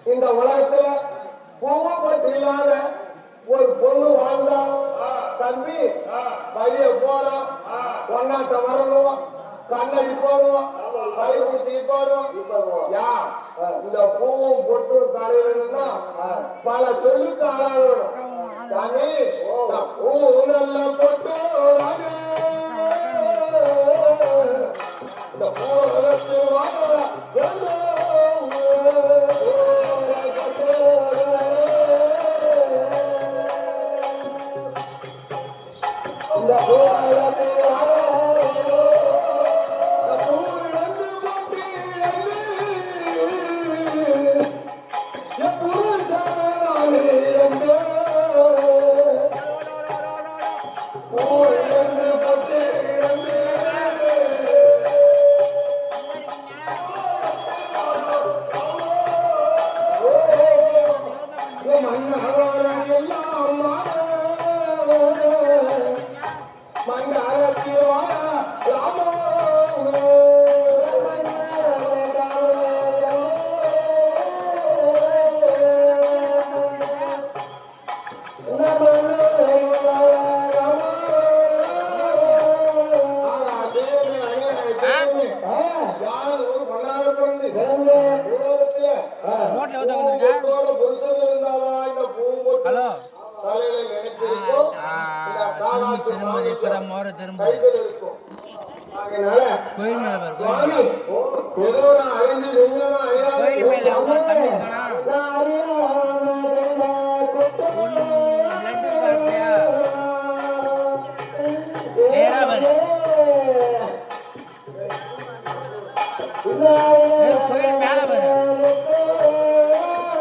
இந்த உலகத்துல பூவப்பட்டு இல்லாத ஒரு பொண்ணு வாழ்ந்தா தம்பி வழிய போறோம் ஒன்னாட்ட வரணும் கண்ணடி போடுவோம் கைகுத்தி போடுவோம் யா இந்த பூவும் பொட்டும் தலையிலன்னா பல சொல்லுக்கு ஆளாகணும் சாமி பூ நல்ல பொட்டு இந்த பூ புருஷன் இருந்தாதான் இந்த பூ ஹலோ தலையில நினைச்சிருக்கும் திரும்பது இப்பதான் மோர திரும்ப கோயில் மேல பாரு கோயில் மேல அவங்க தம்பி இருக்கானா பிளட் இருக்கா இல்லையா நேரா பாரு கோயில் மேல பாரு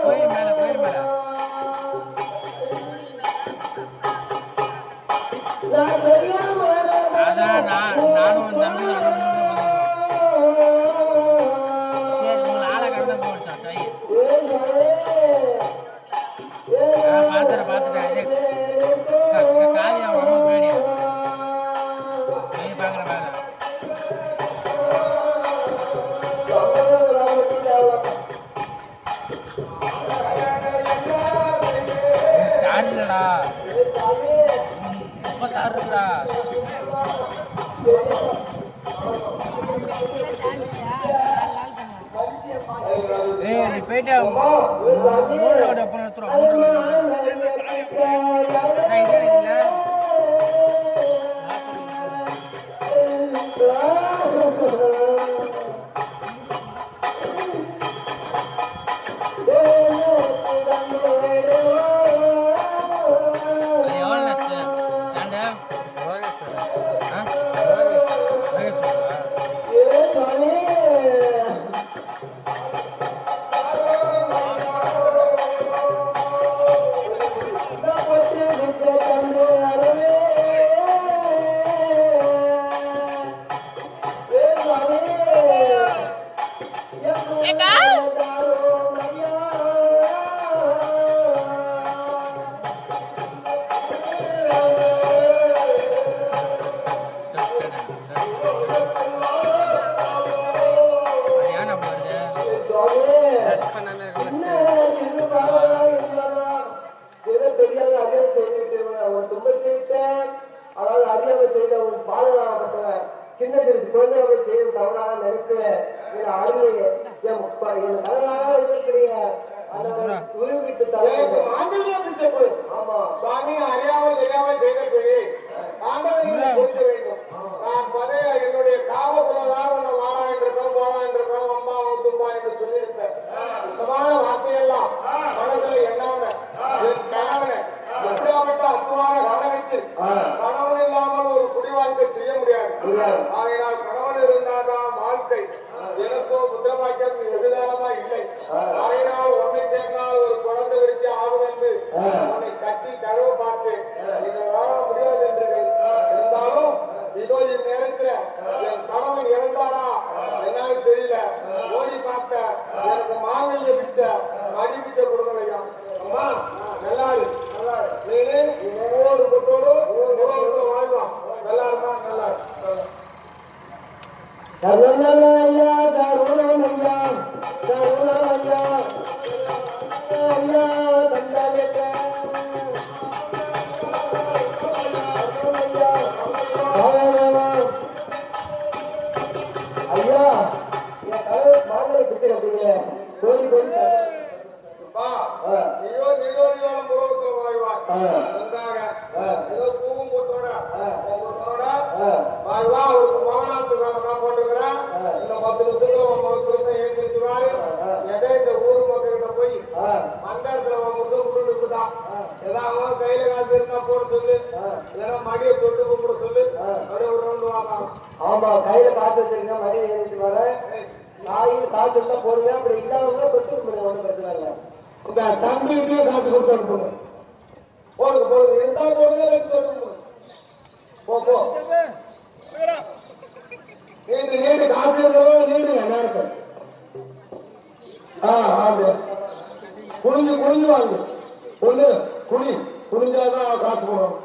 கோயில் மேல அதான் நானும் தம்பி சரி உங்களை ஆளை கடந்த போட்டான் சரி பார்த்துட்டேன் இது காலி அவங்க அம்மா பின்னாடி பார்க்குறேன் சார்ஜ் இல்லடா 36 இருக்குடா ஏய் நீ போயிட்டு 3 ரோடு அப்புறம் எடுத்துறோம் 3 ரோடு நான் இல்லை இல்லை அதாவது அறியாமை செய்த ஒரு பாதுகாக்கப்பட்டவர் சின்ன சிறு குழந்தைகளை செய்யும் தவறாக நினைத்து அறியாமல் தெரியாமல் செய்த பிழை நான் பதைய என்னுடைய காவல்துறைதான் உன்னை வாடா என்றிருப்பேன் போடா என்றிருப்பேன் அம்மா தும்பா என்று சொல்லியிருப்பேன் சுத்தமான வார்த்தையெல்லாம் மனதில் எண்ணாம எப்படியாப்பட்ட அத்துவான கவனத்தில் கணவன் இல்லாமல் ஒரு குடி வாழ்க்கை செய்ய முடியாது. ஆகையினால் கணவன் இருந்தால்தான் வாழ்க்கை. எனக்கோ புத்திரபாக்கியம் எதிராளமா இல்லை. ஆகையினால் ஒன்றை சேர்ந்தால் ஒரு குழந்தை விருத்தி ஆகும் என்று உன்னை கட்டி தழுவ பார்த்தேன். இதை வாழ முடியாது என்று இருந்தாலும் இதோ இந்நேரத்தில் என் கணவன் இறந்தாரா என்னன்னு தெரியல. ஓடி பார்த்த எனக்கு மாங்கல்ய பிச்ச மடி பிச்சை கொடுக்கலையா அம்மா நல்லாரு நீனு ஒவ்வொரு கொட்டோடு வாழ்வான். நல்லா இருந்தா நல்லா ஐயா சருணம் ஐயா சருணம் ஐயா ஐயா ஐயா என் தலைவர் மாங்கலை பிச்சை அப்படிங்க கோழி கோழி நீயோ நீதோடியோളം புரோகத்தில் வாழ்வாய். ஏதோ பூவும் போட்டோட வாழ்வா. அவருக்கு மகனாத்துக்கான நான் போட்டுக்கிறேன். இந்த 10 நிமிஷத்துல ஏந்திரிச்சுவாரு. எதை இந்த ஊர் மக்கள்கிட்ட போய் அந்த இடத்துல விட்டுதான் ஏதாவது கையில காசு இருந்தா போட சொல்லு, இல்லைன்னா மடியை தொட்டு கும்பிட சொல்லு. அப்படியே ஒரு ரவுண்டு வாங்க. ஆமா கையில காசு வச்சிருக்க மடியை ஏறிட்டு வர காயில் காசு இருந்தா போடுங்க. அப்படி இல்லாதவங்க தொட்டு கும்பிடுங்க. ஒன்றும் பிரச்சனை இல்லை. இந்த தம்பிக்கு காசு கொடுத்து அனுப்புங்க. போடுங்க போடுங்க இருந்தா போடுங்க. போ நீண்டு காசு இருந்தவங்க நீண்டுங்க நேரத்தை. குனிஞ்சு குனிஞ்சு வாங்க. ஒண்ணு குனிஞ்சாதான் காசு போடணும்.